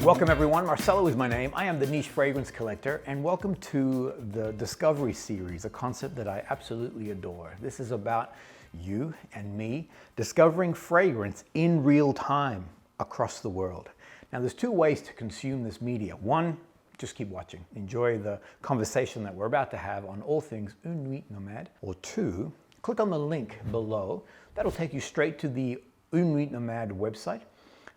Welcome everyone, Marcelo is my name. I am the Niche Fragrance Collector, and welcome to the Discovery Series, a concept that I absolutely adore. This is about you and me discovering fragrance in real time across the world. Now there's two ways to consume this media. One, just keep watching. Enjoy the conversation that we're about to have on all things Une Nuit Nomad. Or two, click on the link below. That'll take you straight to the Une Nuit Nomad website.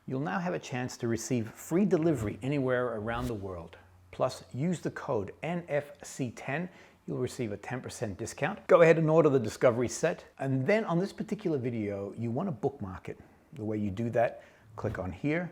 You'll now have a chance to receive free delivery anywhere around the world. Plus, use the code NFC10. You'll receive a 10% discount. Go ahead and order the Discovery set. And then on this particular video, you want to bookmark it. The way you do that, click on here,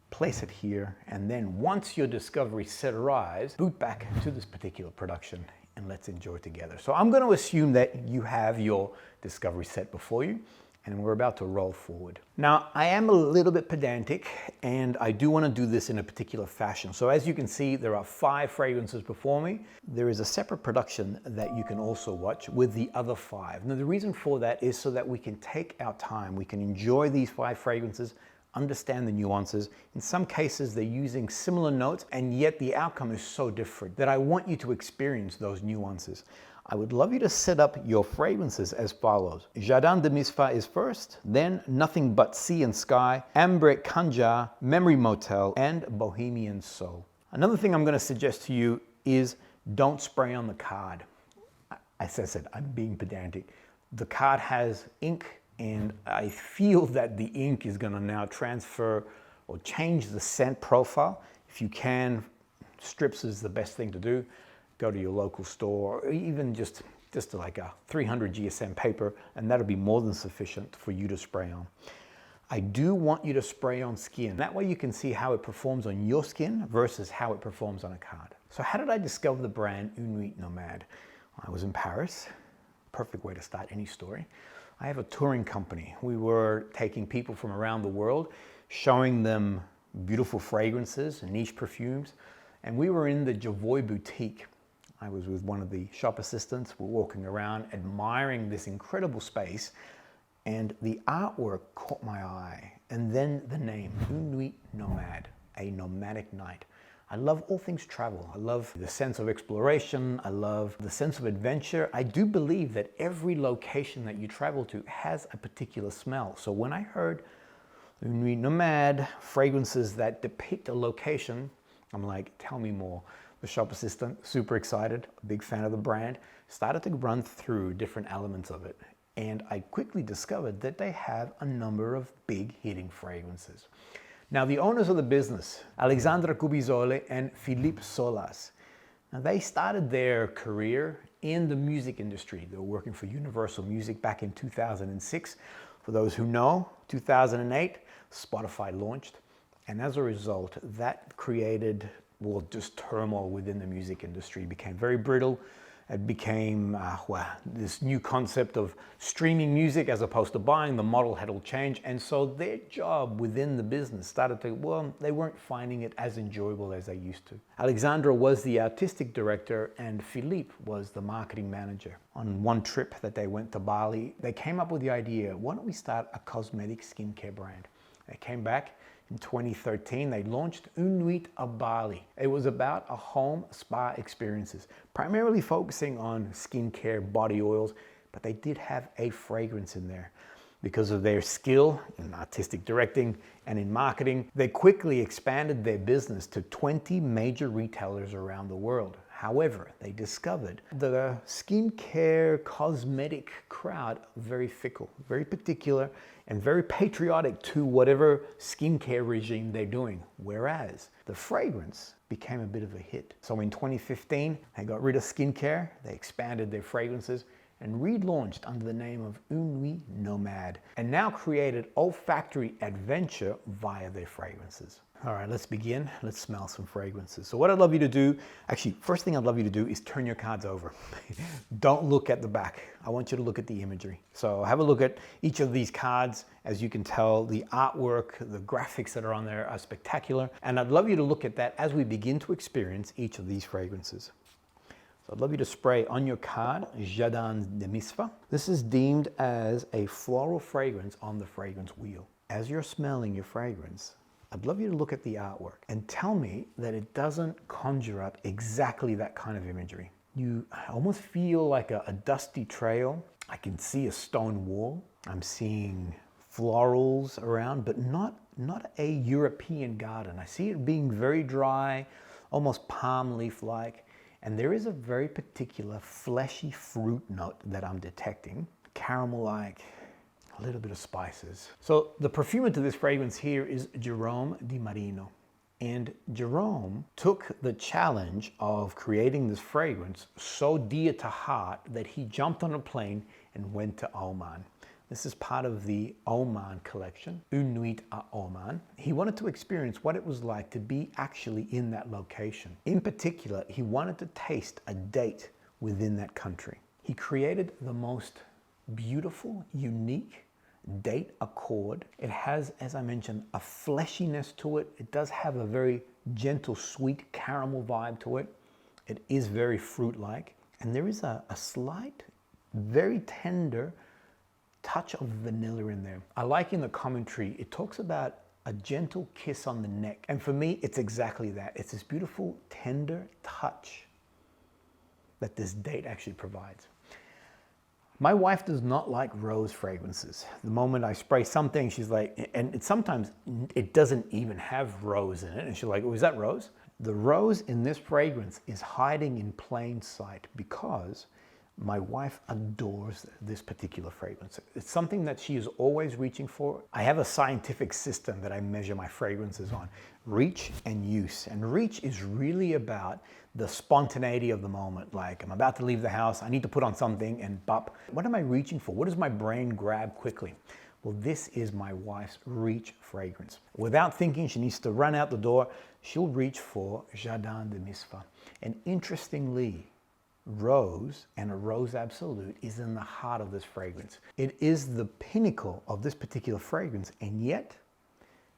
place it here, and then once your Discovery set arrives, boot back to this particular production and let's enjoy together. So I'm going to assume that you have your Discovery set before you, and we're about to roll forward. Now, I am a little bit pedantic, and I do want to do this in a particular fashion. So as you can see, there are 5 fragrances before me. There is a separate production that you can also watch with the other 5. Now, the reason for that is so that we can take our time. We can enjoy these 5 fragrances, understand the nuances. In some cases, they're using similar notes, and yet the outcome is so different that I want you to experience those nuances. I would love you to set up your fragrances as follows. Jardin de MISFAH is first, then Nothing But Sea and Sky, AMBRE KHANDJAR, Memory Motel, and Bohemian Soul. Another thing I'm going to suggest to you is don't spray on the card. As I said, I'm being pedantic. The card has ink, and I feel that the ink is going to now transfer or change the scent profile. If you can, strips is the best thing to do. Go to your local store, or even just like a 300 GSM paper, and that'll be more than sufficient for you to spray on. I do want you to spray on skin. That way you can see how it performs on your skin versus how it performs on a card. So how did I discover the brand Une Nuit Nomad? I was in Paris. Perfect way to start any story. I have a touring company. We were taking people from around the world, showing them beautiful fragrances and niche perfumes, and we were in the Javoy boutique. I was with one of the shop assistants. We're walking around admiring this incredible space, and the artwork caught my eye. And then the name, Une Nuit Nomad, a nomadic night. I love all things travel. I love the sense of exploration. I love the sense of adventure. I do believe that every location that you travel to has a particular smell. So when I heard Une Nuit Nomad, fragrances that depict a location, I'm like, tell me more. The shop assistant, super excited, a big fan of the brand, started to run through different elements of it. And I quickly discovered that they have a number of big hitting fragrances. Now, the owners of the business, Alexandra Cubizole and Philippe Solas, now they started their career in the music industry. They were working for Universal Music back in 2006. For those who know, 2008, Spotify launched. And as a result, that created, well, just turmoil within the music industry. It became very brittle. It became this new concept of streaming music as opposed to buying. The model had all changed. And so their job within the business started to, well, they weren't finding it as enjoyable as they used to. Alexandra was the artistic director and Philippe was the marketing manager. On one trip that they went to Bali, they came up with the idea, why don't we start a cosmetic skincare brand? They came back. In 2013, they launched Une Nuit à Bali. It was about a home spa experiences, primarily focusing on skincare, body oils, but they did have a fragrance in there. Because of their skill in artistic directing and in marketing, they quickly expanded their business to 20 major retailers around the world. However, they discovered the skincare cosmetic crowd very fickle, very particular, and very patriotic to whatever skincare regime they're doing. Whereas the fragrance became a bit of a hit. So in 2015, they got rid of skincare, they expanded their fragrances, and relaunched under the name of Une Nuit Nomad, and now created olfactory adventure via their fragrances. All right, let's begin. Let's smell some fragrances. So what I'd love you to do, actually, first thing I'd love you to do is turn your cards over. Don't look at the back. I want you to look at the imagery. So have a look at each of these cards. As you can tell, the artwork, the graphics that are on there are spectacular. And I'd love you to look at that as we begin to experience each of these fragrances. So I'd love you to spray on your card, Jardins de MISFAH. This is deemed as a floral fragrance on the fragrance wheel. As you're smelling your fragrance, I'd love you to look at the artwork and tell me that it doesn't conjure up exactly that kind of imagery. You almost feel like a dusty trail. I can see a stone wall. I'm seeing florals around, but not a European garden. I see it being very dry, almost palm leaf-like. And there is a very particular fleshy fruit note that I'm detecting. Caramel-like, a little bit of spices. So the perfumer to this fragrance here is Jerome Di Marino. And Jerome took the challenge of creating this fragrance so dear to heart that he jumped on a plane and went to Oman. This is part of the Oman collection, Une Nuit à Oman. He wanted to experience what it was like to be actually in that location. In particular, he wanted to taste a date within that country. He created the most beautiful, unique date accord. It has, as I mentioned, a fleshiness to it. It does have a very gentle, sweet caramel vibe to it. It is very fruit-like. And there is a slight, very tender touch of vanilla in there. I like in the commentary, it talks about a gentle kiss on the neck. And for me, it's exactly that. It's this beautiful, tender touch that this date actually provides. My wife does not like rose fragrances. The moment I spray something, she's like, and sometimes it doesn't even have rose in it. And she's like, oh, is that rose? The rose in this fragrance is hiding in plain sight because my wife adores this particular fragrance. It's something that she is always reaching for. I have a scientific system that I measure my fragrances on. Reach and use. And reach is really about the spontaneity of the moment. Like, I'm about to leave the house, I need to put on something, and bop. What am I reaching for? What does my brain grab quickly? Well, this is my wife's reach fragrance. Without thinking, she needs to run out the door. She'll reach for Jardin de MISFAH. And interestingly, rose and a rose absolute is in the heart of this fragrance. It is the pinnacle of this particular fragrance, and yet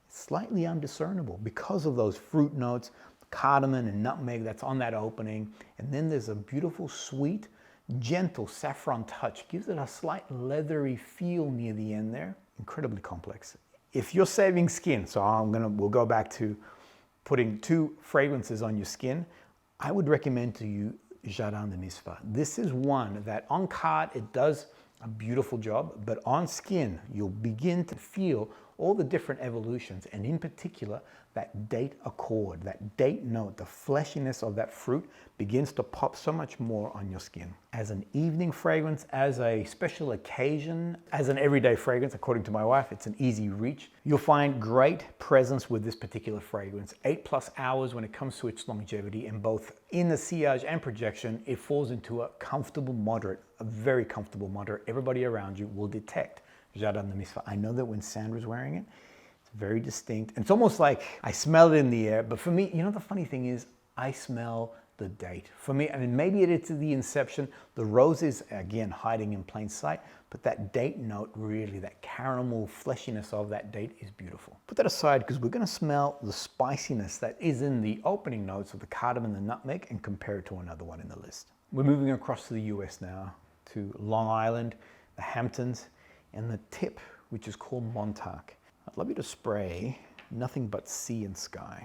it's slightly undiscernible because of those fruit notes, cardamom and nutmeg that's on that opening. And then there's a beautiful, sweet, gentle saffron touch. Gives it a slight leathery feel near the end there. Incredibly complex. If you're saving skin, so we'll go back to putting 2 fragrances on your skin, I would recommend to you Jardin de MISFAH. This is one that on card, it does a beautiful job, but on skin, you'll begin to feel all the different evolutions, and in particular, that date accord, that date note, the fleshiness of that fruit begins to pop so much more on your skin. As an evening fragrance, as a special occasion, as an everyday fragrance, according to my wife, it's an easy reach. You'll find great presence with this particular fragrance. 8+ hours when it comes to its longevity, and both in the sillage and projection, it falls into a comfortable moderate, a very comfortable moderate. Everybody around you will detect Jardin de MISFAH. I know that when Sandra's wearing it, it's very distinct. And it's almost like I smell it in the air. But for me, you know, the funny thing is I smell the date. For me, I mean, maybe it's the inception. The rose is, again, hiding in plain sight. But that date note, really, that caramel fleshiness of that date is beautiful. Put that aside because we're going to smell the spiciness that is in the opening notes of the cardamom and the nutmeg and compare it to another one in the list. We're moving across to the US now, to Long Island, the Hamptons, and the tip, which is called Montauk. I'd love you to spray nothing but sea and sky.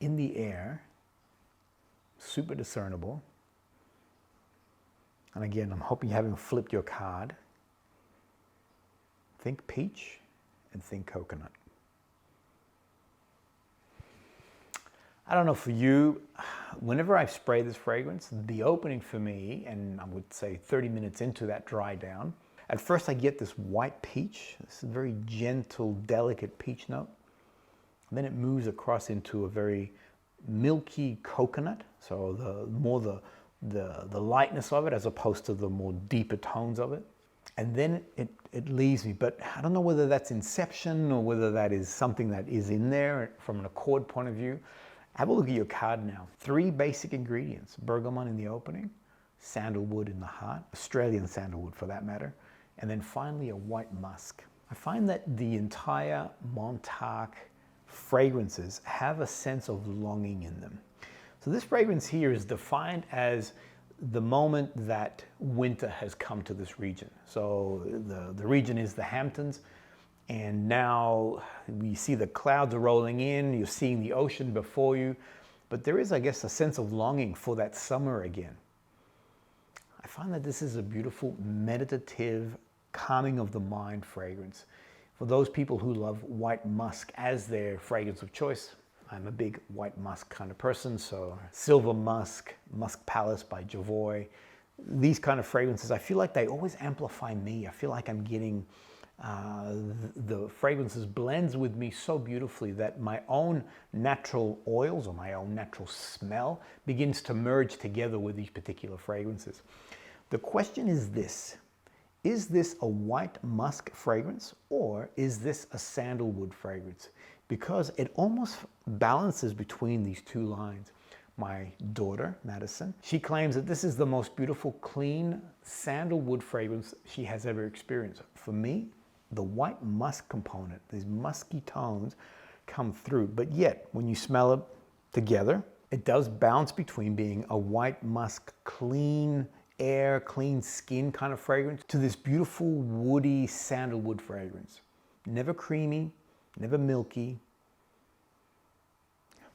In the air, super discernible. And again, I'm hoping you haven't flipped your card. Think peach and think coconut. I don't know for you, whenever I spray this fragrance, the opening for me, and I would say 30 minutes into that dry down, at first I get this white peach, this very gentle, delicate peach note. And then it moves across into a very milky coconut, so the lightness of it as opposed to the more deeper tones of it. And then it leaves me, but I don't know whether that's inception or whether that is something that is in there from an accord point of view. Have a look at your card now. 3 basic ingredients: bergamot in the opening, sandalwood in the heart, Australian sandalwood for that matter, and then finally a white musk. I find that the entire Montauk fragrances have a sense of longing in them. So this fragrance here is defined as the moment that winter has come to this region. So the region is the Hamptons, and now we see the clouds are rolling in, you're seeing the ocean before you, but there is, I guess, a sense of longing for that summer again. I find that this is a beautiful, meditative, calming of the mind fragrance. For those people who love white musk as their fragrance of choice, I'm a big white musk kind of person, so Silver Musk, Musk Palace by Javoy, these kind of fragrances, I feel like they always amplify me. I feel like I'm getting the fragrances blends with me so beautifully that my own natural oils or my own natural smell begins to merge together with these particular fragrances. The question is this a white musk fragrance or is this a sandalwood fragrance? Because it almost balances between these two lines. My daughter, Madison, she claims that this is the most beautiful, clean sandalwood fragrance she has ever experienced. For me, the white musk component, these musky tones come through, but yet when you smell it together, it does bounce between being a white musk, clean air, clean skin kind of fragrance to this beautiful woody sandalwood fragrance. Never creamy, never milky,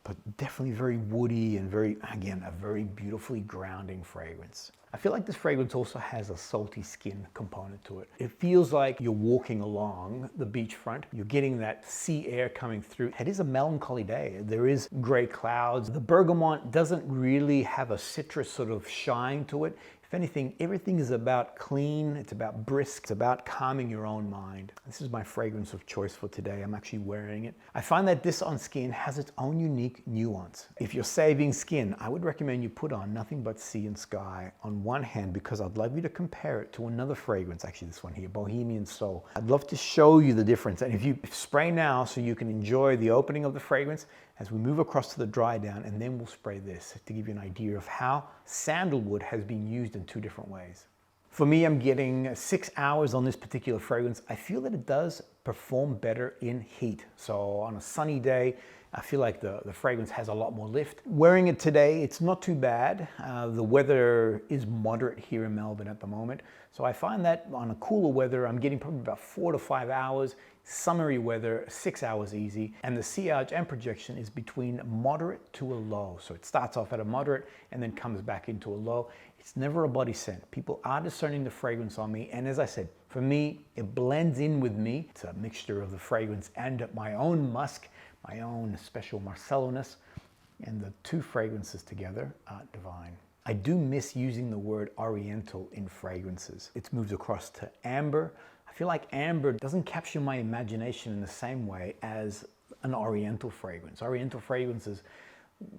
but definitely very woody and very, again, a very beautifully grounding fragrance. I feel like this fragrance also has a salty skin component to it. It feels like you're walking along the beachfront. You're getting that sea air coming through. It is a melancholy day. There is gray clouds. The bergamot doesn't really have a citrus sort of shine to it. If anything, everything is about clean, it's about brisk, it's about calming your own mind. This is my fragrance of choice for today. I'm actually wearing it. I find that this on skin has its own unique nuance. If you're saving skin, I would recommend you put on Nothing But Sea and Sky on one hand, because I'd love you to compare it to another fragrance, actually this one here, Bohemian Soul. I'd love to show you the difference. And if you spray now so you can enjoy the opening of the fragrance, as we move across to the dry down, and then we'll spray this to give you an idea of how sandalwood has been used in two different ways. For me, I'm getting 6 hours on this particular fragrance. I feel that it does perform better in heat. So on a sunny day, I feel like the fragrance has a lot more lift. Wearing it today, it's not too bad. The weather is moderate here in Melbourne at the moment. So I find that on a cooler weather, I'm getting probably about 4 to 5 hours. Summery weather, 6 hours easy. And the sillage and projection is between moderate to a low. So it starts off at a moderate and then comes back into a low. It's never a body scent. People are discerning the fragrance on me. And as I said, for me, it blends in with me. It's a mixture of the fragrance and my own musk, my own special Marcelo-ness, and the two fragrances together are divine. I do miss using the word oriental in fragrances. It's moved across to amber. I feel like amber doesn't capture my imagination in the same way as an oriental fragrance. Oriental fragrances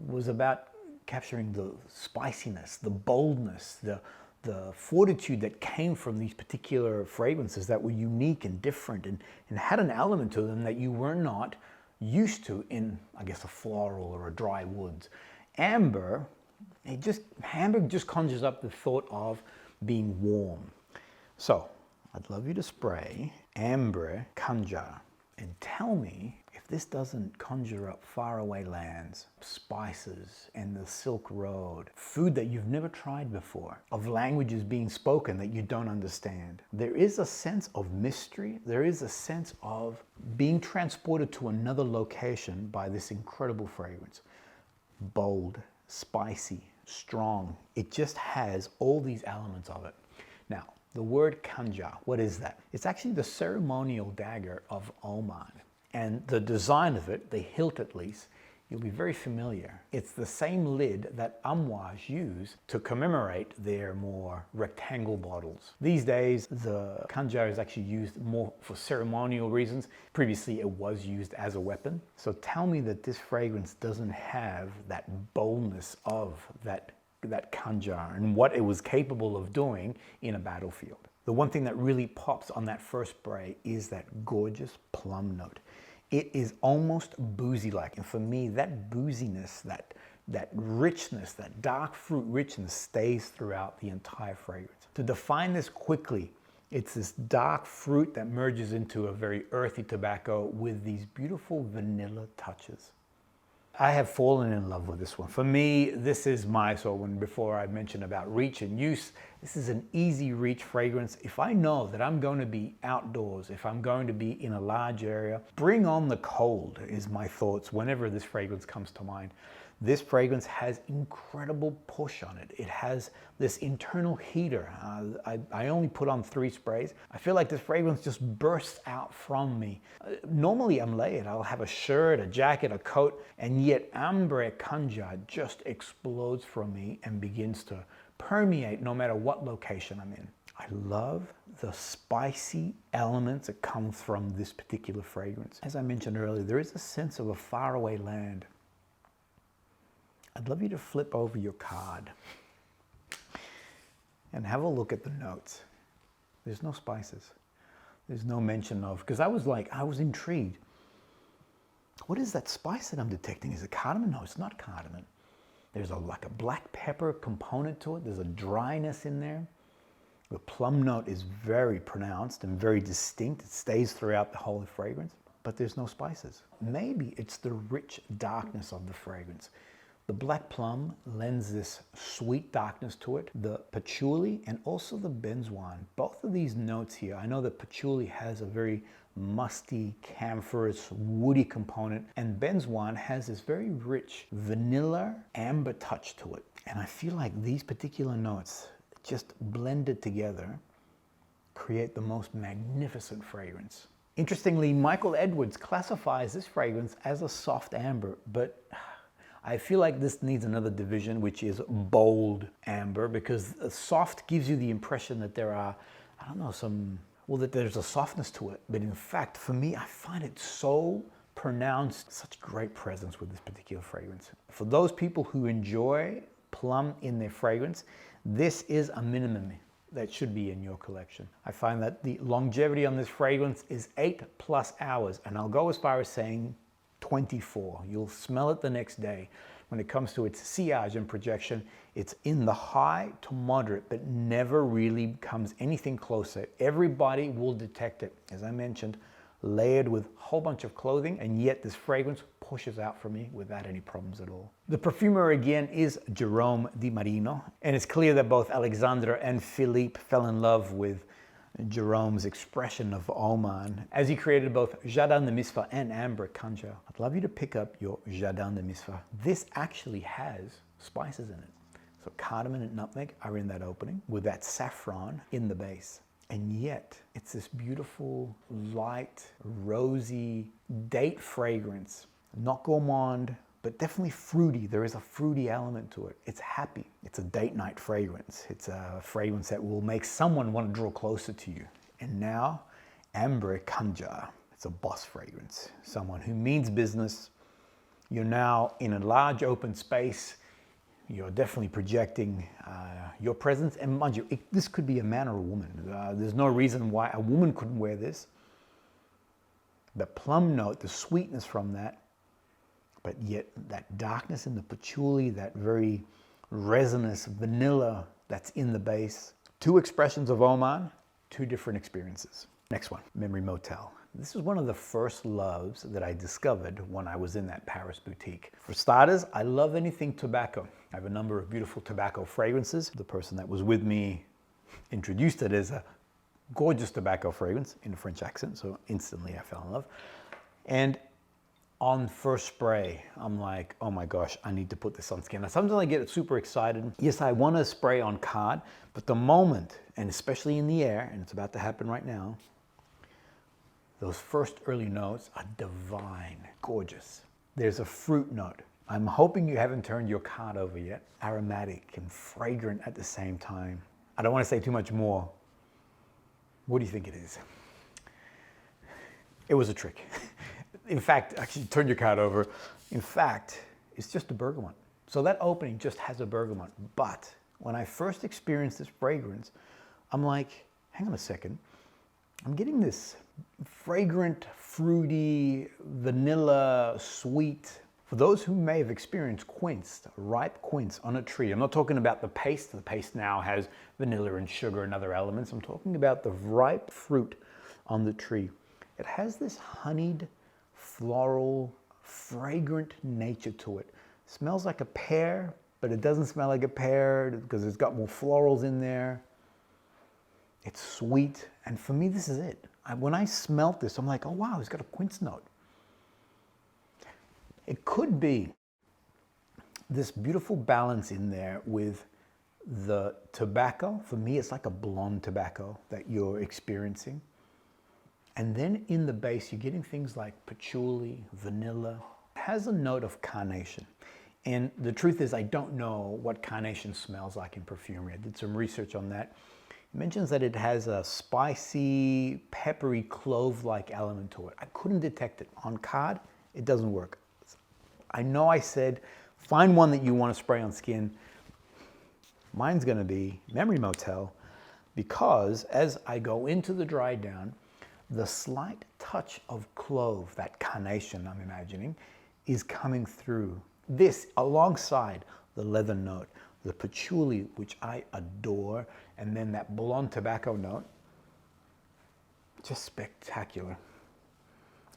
was about capturing the spiciness, the boldness, the fortitude that came from these particular fragrances that were unique and different and had an element to them that you were not used to in, I guess, a floral or a dry woods. Amber just conjures up the thought of being warm. So I'd love you to spray AMBRE KHANDJAR and tell me if this doesn't conjure up faraway lands, spices and the Silk Road, food that you've never tried before, of languages being spoken that you don't understand. There is a sense of mystery. There is a sense of being transported to another location by this incredible fragrance. Bold, spicy, strong. It just has all these elements of it. Now, the word khanjar, what is that? It's actually the ceremonial dagger of Oman. And the design of it, the hilt at least, you'll be very familiar. It's the same lid that Amouage use to commemorate their more rectangle bottles. These days, the khanjar is actually used more for ceremonial reasons. Previously, it was used as a weapon. So tell me that this fragrance doesn't have that boldness of that khanjar and what it was capable of doing in a battlefield. The one thing that really pops on that first spray is that gorgeous plum note. It is almost boozy-like, and for me, that booziness, that richness, that dark fruit richness stays throughout the entire fragrance. To define this quickly, it's this dark fruit that merges into a very earthy tobacco with these beautiful vanilla touches. I have fallen in love with this one. For me, this is my, so when before I mentioned about reach and use, this is an easy reach fragrance. If I know that I'm going to be outdoors, if I'm going to be in a large area, bring on the cold is my thoughts whenever this fragrance comes to mind. This fragrance has incredible push on it. It has this internal heater. I only put on 3 sprays. I feel like this fragrance just bursts out from me. Normally I'm layered. I'll have a shirt, a jacket, a coat, and yet AMBRE KHANDJAR just explodes from me and begins to permeate no matter what location I'm in. I love the spicy elements that come from this particular fragrance. As I mentioned earlier, there is a sense of a faraway land. I'd love you to flip over your card and have a look at the notes. There's no spices. There's no mention of, because I was intrigued. What is that spice that I'm detecting? Is it cardamom? No, it's not cardamom. There's like a black pepper component to it. There's a dryness in there. The plum note is very pronounced and very distinct. It stays throughout the whole fragrance, but there's no spices. Maybe it's the rich darkness of the fragrance. The black plum lends this sweet darkness to it. The patchouli and also the benzoin. Both of these notes here, I know that patchouli has a very musty, camphorous, woody component, and benzoin has this very rich vanilla amber touch to it. And I feel like these particular notes just blended together create the most magnificent fragrance. Interestingly, Michael Edwards classifies this fragrance as a soft amber, but I feel like this needs another division, which is bold amber, because soft gives you the impression that there are, I don't know, that there's a softness to it. But in fact, for me, I find it so pronounced, such great presence with this particular fragrance. For those people who enjoy plum in their fragrance, this is a minimum that should be in your collection. I find that the longevity on this fragrance is 8+ hours, and I'll go as far as saying 24. You'll smell it the next day. When it comes to its sillage and projection, it's in the high to moderate, but never really comes anything closer. Everybody will detect it. As I mentioned, layered with a whole bunch of clothing, and yet this fragrance pushes out for me without any problems at all. The perfumer again is Jerome Di Marino, and it's clear that both Alexandra and Philippe fell in love with Jerome's expression of Oman as he created both Jardins de MISFAH and AMBRE KHANDJAR. I'd love you to pick up your Jardins de MISFAH. This actually has spices in it. So cardamom and nutmeg are in that opening with that saffron in the base. And yet it's this beautiful, light, rosy date fragrance. Not gourmand, but definitely fruity. There is a fruity element to it. It's happy. It's a date night fragrance. It's a fragrance that will make someone want to draw closer to you. And now, AMBRE KHANDJAR. It's a boss fragrance. Someone who means business. You're now in a large open space. You're definitely projecting your presence. And mind you, this could be a man or a woman. There's no reason why a woman couldn't wear this. The plum note, the sweetness from that, but yet that darkness in the patchouli, that very resinous vanilla that's in the base. 2 expressions of Oman, 2 different experiences. Next one, Memory Motel. This is one of the first loves that I discovered when I was in that Paris boutique. For starters, I love anything tobacco. I have a number of beautiful tobacco fragrances. The person that was with me introduced it as a gorgeous tobacco fragrance in a French accent, so instantly I fell in love. And on first spray, I'm like, oh my gosh, I need to put this on skin. Now, sometimes I get super excited. Yes, I want to spray on card, but the moment, and especially in the air, and it's about to happen right now, those first early notes are divine, gorgeous. There's a fruit note. I'm hoping you haven't turned your card over yet. Aromatic and fragrant at the same time. I don't want to say too much more. What do you think it is? It was a trick. In fact, actually turn your card over. In fact, it's just a bergamot. So that opening just has a bergamot. But when I first experienced this fragrance, I'm like, hang on a second. I'm getting this fragrant, fruity, vanilla, sweet. For those who may have experienced quince, ripe quince on a tree, I'm not talking about the paste. The paste now has vanilla and sugar and other elements. I'm talking about the ripe fruit on the tree. It has this honeyed, floral, fragrant nature to it. Smells like a pear, but it doesn't smell like a pear because it's got more florals in there. It's sweet, and for me, this is it. When I smelt this, I'm like, oh wow, it's got a quince note. It could be this beautiful balance in there with the tobacco. For me, it's like a blonde tobacco that you're experiencing. And then in the base, you're getting things like patchouli, vanilla. It has a note of carnation. And the truth is, I don't know what carnation smells like in perfumery. I did some research on that. It mentions that it has a spicy, peppery, clove-like element to it. I couldn't detect it. On card, it doesn't work. I know I said, find one that you want to spray on skin. Mine's going to be Memory Motel, because as I go into the dry down, the slight touch of clove, that carnation I'm imagining, is coming through. This alongside the leather note, the patchouli, which I adore, and then that blonde tobacco note, just spectacular.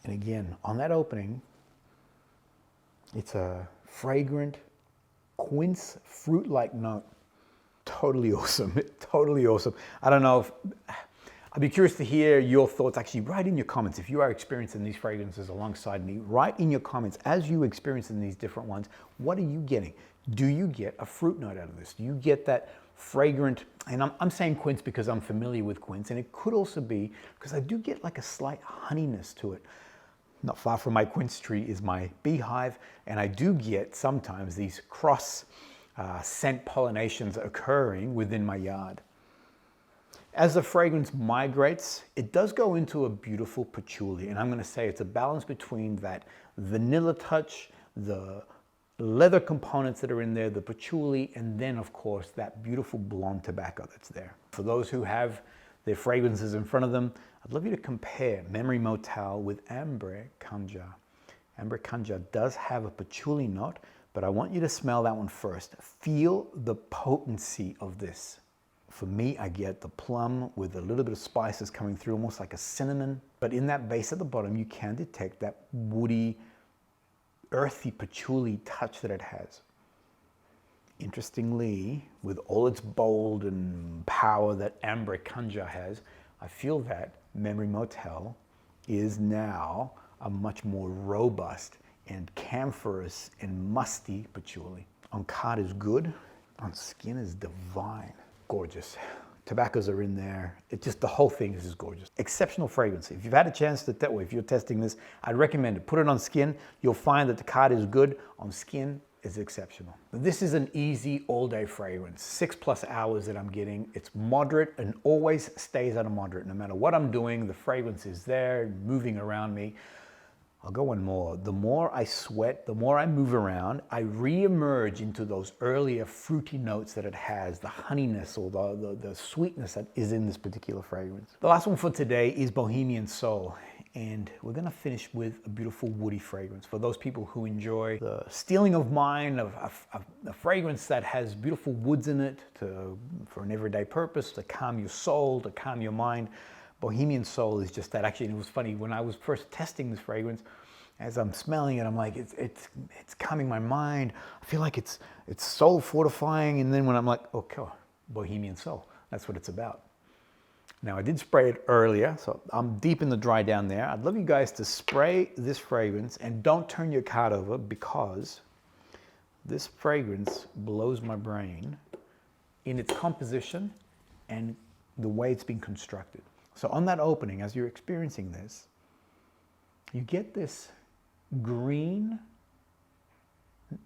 And again, on that opening, it's a fragrant, quince, fruit-like note. Totally awesome, totally awesome. I don't know if, I'd be curious to hear your thoughts. Actually, write in your comments if you are experiencing these fragrances alongside me. Write in your comments as you experiencing these different ones. What are you getting? Do you get a fruit note out of this? Do you get that fragrant, and I'm saying quince because I'm familiar with quince, and it could also be because I do get like a slight honeyness to it. Not far from my quince tree is my beehive, and I do get sometimes these cross scent pollinations occurring within my yard. As the fragrance migrates, it does go into a beautiful patchouli, and I'm going to say it's a balance between that vanilla touch, the leather components that are in there, the patchouli, and then of course that beautiful blonde tobacco that's there. For those who have their fragrances in front of them, I'd love you to compare Memory Motel with AMBRE KHANDJAR. AMBRE KHANDJAR does have a patchouli note, but I want you to smell that one first. Feel the potency of this. For me, I get the plum with a little bit of spices coming through, almost like a cinnamon. But in that base at the bottom, you can detect that woody, earthy patchouli touch that it has. Interestingly, with all its bold and power that AMBRE KHANDJAR has, I feel that Memory Motel is now a much more robust and camphorous and musty patchouli. On card is good, on skin is divine. Gorgeous. Tobaccos are in there. It just, the whole thing is just gorgeous. Exceptional fragrance. If you've had a chance to, if you're testing this, I'd recommend it. Put it on skin. You'll find that the card is good. On skin, is exceptional. This is an easy all-day fragrance. 6+ hours that I'm getting. It's moderate and always stays at a moderate. No matter what I'm doing, the fragrance is there, moving around me. I'll go one more. The more I sweat, the more I move around, I re-emerge into those earlier fruity notes that it has, the honeyness or the sweetness that is in this particular fragrance. The last one for today is Bohemian Soul. And we're gonna finish with a beautiful woody fragrance. For those people who enjoy the stealing of mind of a fragrance that has beautiful woods in it for an everyday purpose, to calm your soul, to calm your mind. Bohemian Soul is just that. Actually, it was funny, when I was first testing this fragrance, as I'm smelling it, I'm like, it's calming my mind. I feel like it's soul fortifying. And then when I'm like, okay, Bohemian Soul, that's what it's about. Now, I did spray it earlier, so I'm deep in the dry down there. I'd love you guys to spray this fragrance and don't turn your card over, because this fragrance blows my brain in its composition and the way it's been constructed. So on that opening, as you're experiencing this, you get this green,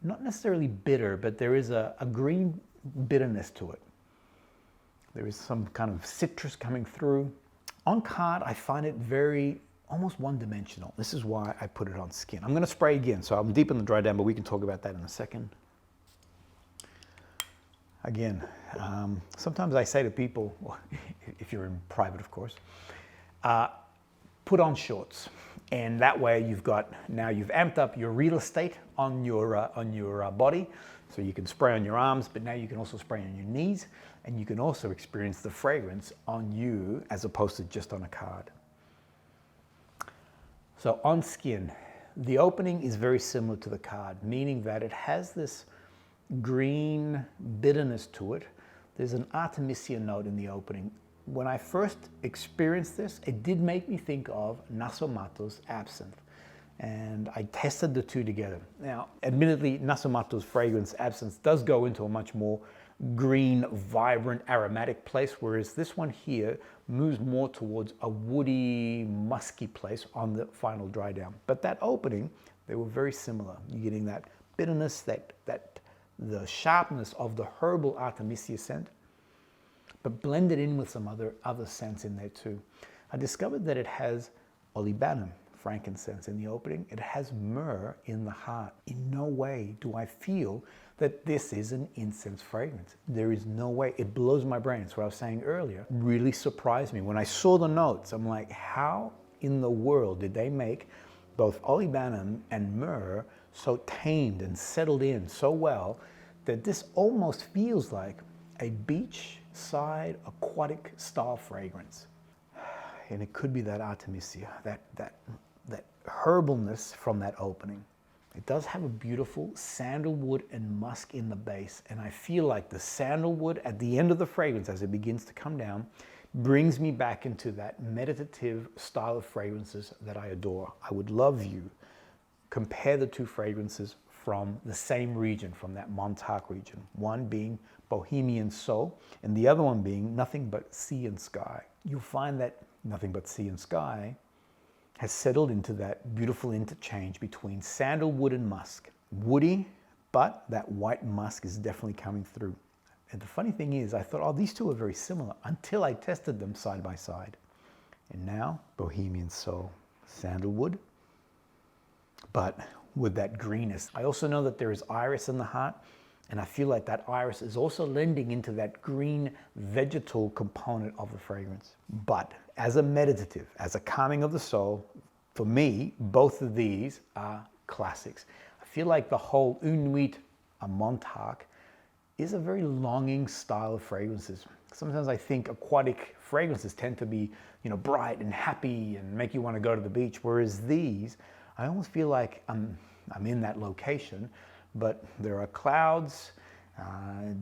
not necessarily bitter, but there is a green bitterness to it. There is some kind of citrus coming through. On card, I find it very, almost one-dimensional. This is why I put it on skin. I'm gonna spray again, so I'm deep in the dry down, but we can talk about that in a second. Again, sometimes I say to people, if you're in private, of course, put on shorts. And that way now you've amped up your real estate on your body. So you can spray on your arms, but now you can also spray on your knees, and you can also experience the fragrance on you as opposed to just on a card. So on skin, The opening is very similar to the card, meaning that it has this green bitterness to it. There's an Artemisia note in the opening. When I first experienced this, it did make me think of Nasomato's Absinthe. And I tested the two together. Now, admittedly, Nasomato's fragrance Absinthe does go into a much more green, vibrant, aromatic place, whereas this one here moves more towards a woody, musky place on the final dry down. But that opening, they were very similar. You're getting that bitterness, the sharpness of the herbal Artemisia scent, but blended in with some other scents in there too. I discovered that it has Olibanum, frankincense, in the opening. It has myrrh in the heart. In no way do I feel that this is an incense fragrance. There is no way. It blows my brain. It's what I was saying earlier. Really surprised me. When I saw the notes, I'm like, how in the world did they make both Olibanum and myrrh so tamed and settled in so well that this almost feels like a beachside aquatic style fragrance? And it could be that Artemisia, that herbalness from that opening. It does have a beautiful sandalwood and musk in the base, and I feel like the sandalwood at the end of the fragrance, as it begins to come down, brings me back into that meditative style of fragrances that I adore. I would love you compare the two fragrances from the same region, from that Montauk region, one being Bohemian Soul and the other one being Nothing But Sea and Sky. You'll find that Nothing But Sea and Sky has settled into that beautiful interchange between sandalwood and musk. Woody, but that white musk is definitely coming through. And the funny thing is, I thought, oh, these two are very similar until I tested them side by side. And now, Bohemian Soul, sandalwood, but with that greenness. I also know that there is iris in the heart, and I feel like that iris is also lending into that green vegetal component of the fragrance. But as a meditative, as a calming of the soul, for me, both of these are classics. I feel like the whole Une Nuit Montauk is a very longing style of fragrances. Sometimes I think aquatic fragrances tend to be, bright and happy and make you want to go to the beach, whereas these, I almost feel like I'm in that location, but there are clouds,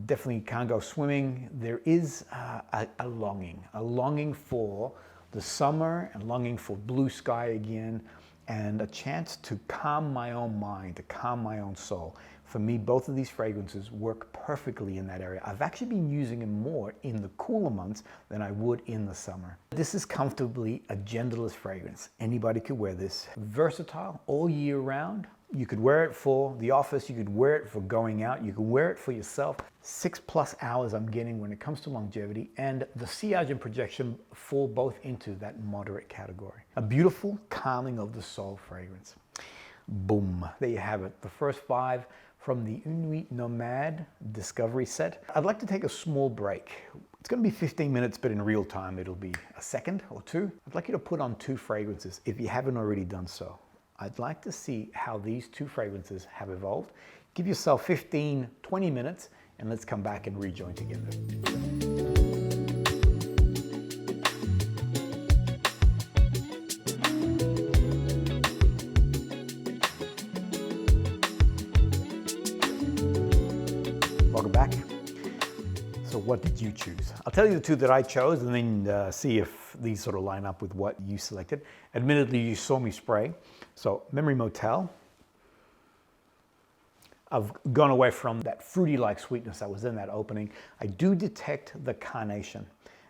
definitely can't go swimming. There is a longing for the summer, and longing for blue sky again, and a chance to calm my own mind, to calm my own soul. For me, both of these fragrances work perfectly in that area. I've actually been using them more in the cooler months than I would in the summer. This is comfortably a genderless fragrance. Anybody could wear this. Versatile all year round. You could wear it for the office, you could wear it for going out, you could wear it for yourself. 6+ hours I'm getting when it comes to longevity, and the sillage and projection fall both into that moderate category. A beautiful calming of the soul fragrance. Boom, there you have it. The first 5 from the Une Nuit Nomad Discovery set. I'd like to take a small break. It's going to be 15 minutes, but in real time it'll be a second or two. I'd like you to put on 2 fragrances if you haven't already done so. I'd like to see how these 2 fragrances have evolved. Give yourself 15, 20 minutes, and let's come back and rejoin together. Welcome back. So what did you choose? I'll tell you the 2 that I chose, and then see if these sort of line up with what you selected. Admittedly, you saw me spray. So Memory Motel. I've gone away from that fruity-like sweetness that was in that opening. I do detect the carnation.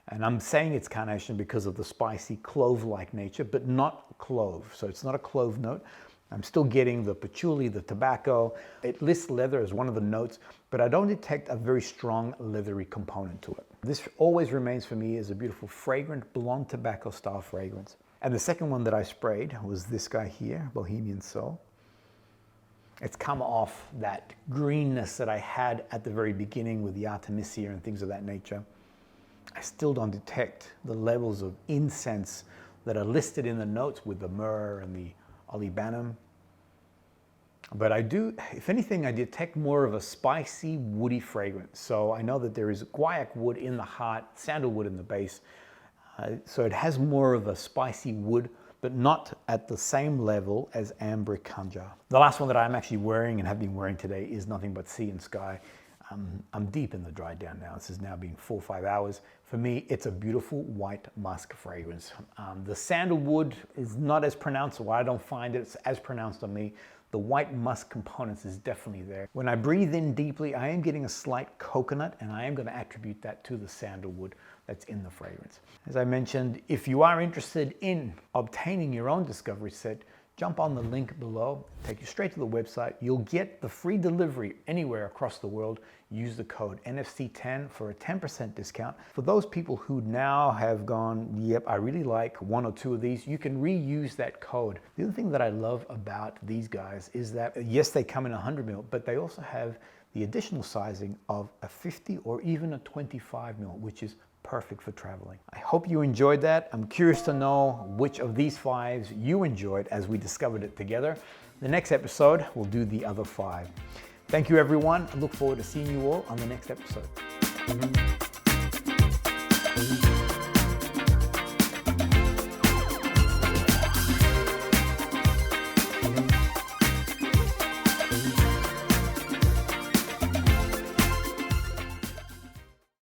And I'm saying it's carnation because of the spicy clove-like nature, but not clove. So it's not a clove note. I'm still getting the patchouli, the tobacco. It lists leather as one of the notes, but I don't detect a very strong leathery component to it. This always remains for me as a beautiful, fragrant, blonde tobacco style fragrance. And the second one that I sprayed was this guy here, Bohemian Soul. It's come off that greenness that I had at the very beginning with the Artemisia and things of that nature. I still don't detect the levels of incense that are listed in the notes with the myrrh and the Olibanum. But I do, if anything, I detect more of a spicy, woody fragrance. So I know that there is guaiac wood in the heart, sandalwood in the base. So it has more of a spicy wood but not at the same level as AMBRE KHANDJAR. The last one that I'm actually wearing and have been wearing today is nothing but Sea and Sky. I'm deep in the dry down now. This has now been 4 or 5 hours. For me, it's a beautiful white musk fragrance. The sandalwood is not as pronounced, or I don't find it as pronounced on me. The white musk components is definitely there. When I breathe in deeply, I am getting a slight coconut, and I am going to attribute that to the sandalwood that's in the fragrance. As I mentioned, if you are interested in obtaining your own discovery set, jump on the link below, take you straight to the website. You'll get the free delivery anywhere across the world. Use the code NFC10 for a 10% discount. For those people who now have gone, yep, I really like 1 or 2 of these, you can reuse that code. The other thing that I love about these guys is that, yes, they come in 100 ml, but they also have the additional sizing of a 50 or even a 25 ml, which is perfect for traveling. I hope you enjoyed that. I'm curious to know which of these 5s you enjoyed as we discovered it together. The next episode, we'll do the other 5. Thank you, everyone. I look forward to seeing you all on the next episode.